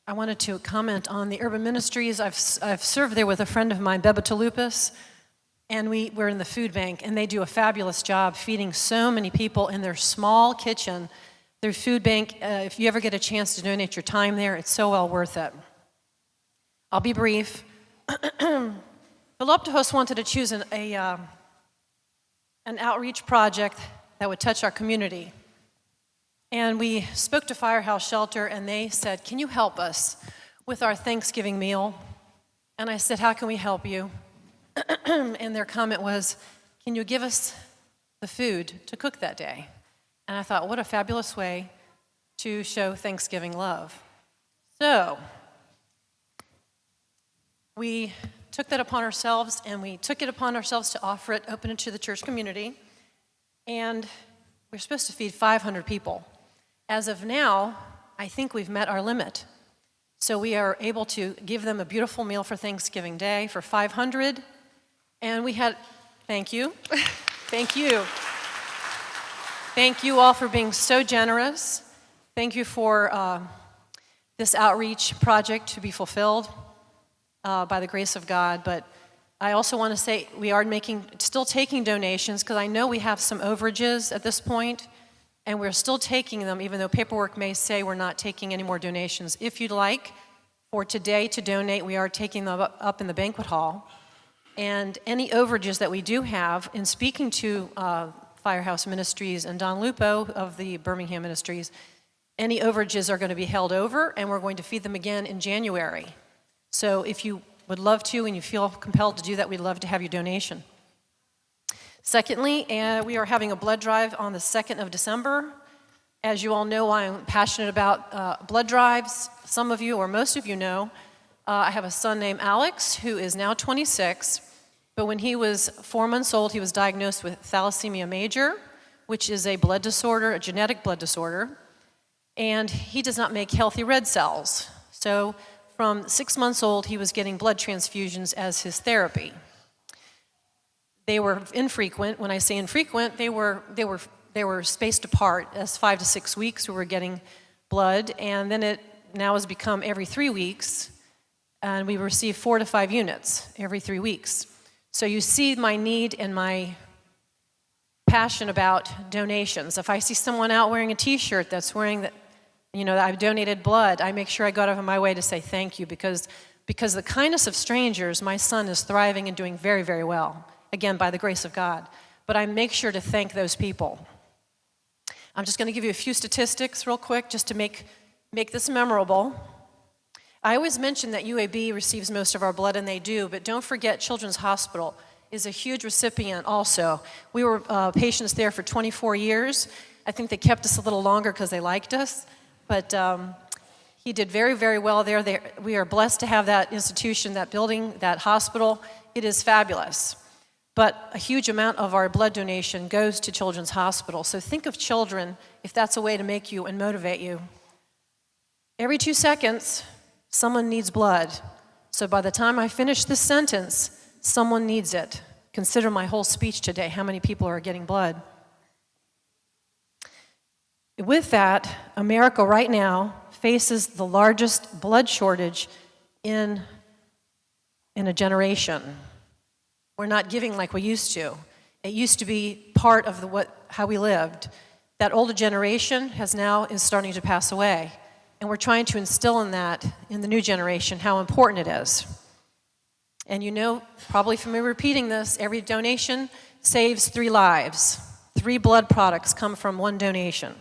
I wanted to comment on the urban ministries. I've served there with a friend of mine, Beba Talupis, and we're in the food bank, and they do a fabulous job feeding so many people in their small kitchen. Their food bank, if you ever get a chance to donate your time there, it's so well worth it. I'll be brief. Philoptohos wanted to choose an outreach project that would touch our community. And we spoke to Firehouse Shelter, and they said, can you help us with our Thanksgiving meal? And I said, how can we help you? And their comment was, can you give us the food to cook that day? And I thought, what a fabulous way to show Thanksgiving love. So we took that upon ourselves, and we took it upon ourselves to offer it, open it to the church community. And we're supposed to feed 500 people. As of now, I think we've met our limit. So we are able to give them a beautiful meal for Thanksgiving Day for 500. And we had, thank you. Thank you. Thank you all for being so generous. Thank you for this outreach project to be fulfilled by the grace of God. But I also want to say we are still taking donations, because I know we have some overages at this point, and we're still taking them, even though paperwork may say we're not taking any more donations. If you'd like for today to donate, we are taking them up in the banquet hall. And any overages that we do have, in speaking to Firehouse Ministries and Don Lupo of the Birmingham Ministries, any overages are going to be held over, and we're going to feed them again in January. So if you would love to and you feel compelled to do that, we'd love to have your donation. Secondly, we are having a blood drive on the 2nd of December. As you all know, I'm passionate about blood drives. Some of you, or most of you know, I have a son named Alex, who is now 26, but when he was 4 months old, he was diagnosed with thalassemia major, which is a blood disorder, a genetic blood disorder, and he does not make healthy red cells. So from 6 months old, he was getting blood transfusions as his therapy. They were infrequent. When I say infrequent, they were spaced apart as 5 to 6 weeks we were getting blood, and then it now has become every 3 weeks, and we receive 4 to 5 units every 3 weeks. So you see my need and my passion about donations. If I see someone out wearing a t-shirt that's wearing that, that I've donated blood, I make sure I go out of my way to say thank you, because the kindness of strangers, my son is thriving and doing very, very well, again, by the grace of God. But I make sure to thank those people. I'm just going to give you a few statistics real quick just to make this memorable. I always mention that UAB receives most of our blood, and they do, but don't forget Children's Hospital is a huge recipient also. We were patients there for 24 years. I think they kept us a little longer because they liked us, but he did very, very well there. We are blessed to have that institution, that building, that hospital. It is fabulous. But a huge amount of our blood donation goes to Children's Hospital. So think of children, if that's a way to make you and motivate you. Every 2 seconds, someone needs blood. So by the time I finish this sentence, someone needs it. Consider my whole speech today, how many people are getting blood. With that, America right now faces the largest blood shortage in a generation. We're not giving like we used to. It used to be part of how we lived. That older generation is starting to pass away. And we're trying to instill in the new generation, how important it is. And you know, probably from me repeating this, every donation saves 3 lives. 3 blood products come from 1 donation.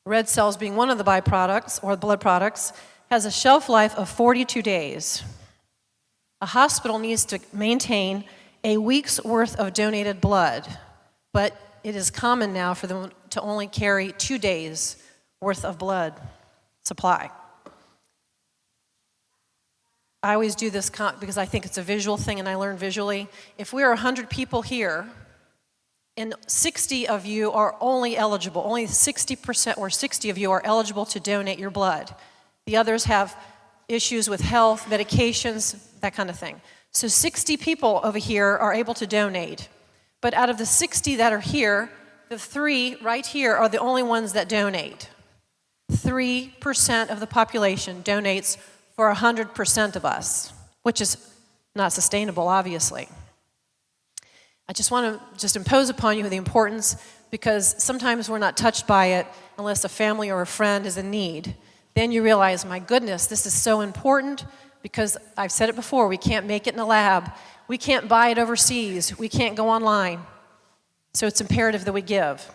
Red cells being one of the byproducts, or blood products, has a shelf life of 42 days. A hospital needs to maintain a week's worth of donated blood, but it is common now for them to only carry 2 days worth of blood supply. I always do this because I think it's a visual thing and I learn visually. If we are 100 people here and 60 of you are only 60% or 60 of you are eligible to donate your blood. The others have issues with health, medications, that kind of thing. So 60 people over here are able to donate. But out of the 60 that are here, the 3 right here are the only ones that donate. 3% of the population donates for 100% of us, which is not sustainable, obviously. I just want to impose upon you the importance, because sometimes we're not touched by it unless a family or a friend is in need. Then you realize, my goodness, this is so important, because I've said it before, we can't make it in a lab. We can't buy it overseas. We can't go online. So it's imperative that we give.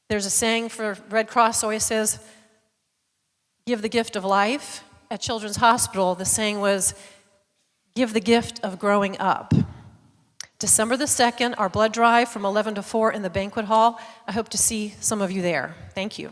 There's a saying for Red Cross always says, give the gift of life. At Children's Hospital, the saying was, give the gift of growing up. December the 2nd, our blood drive from 11 to 4 in the banquet hall. I hope to see some of you there. Thank you.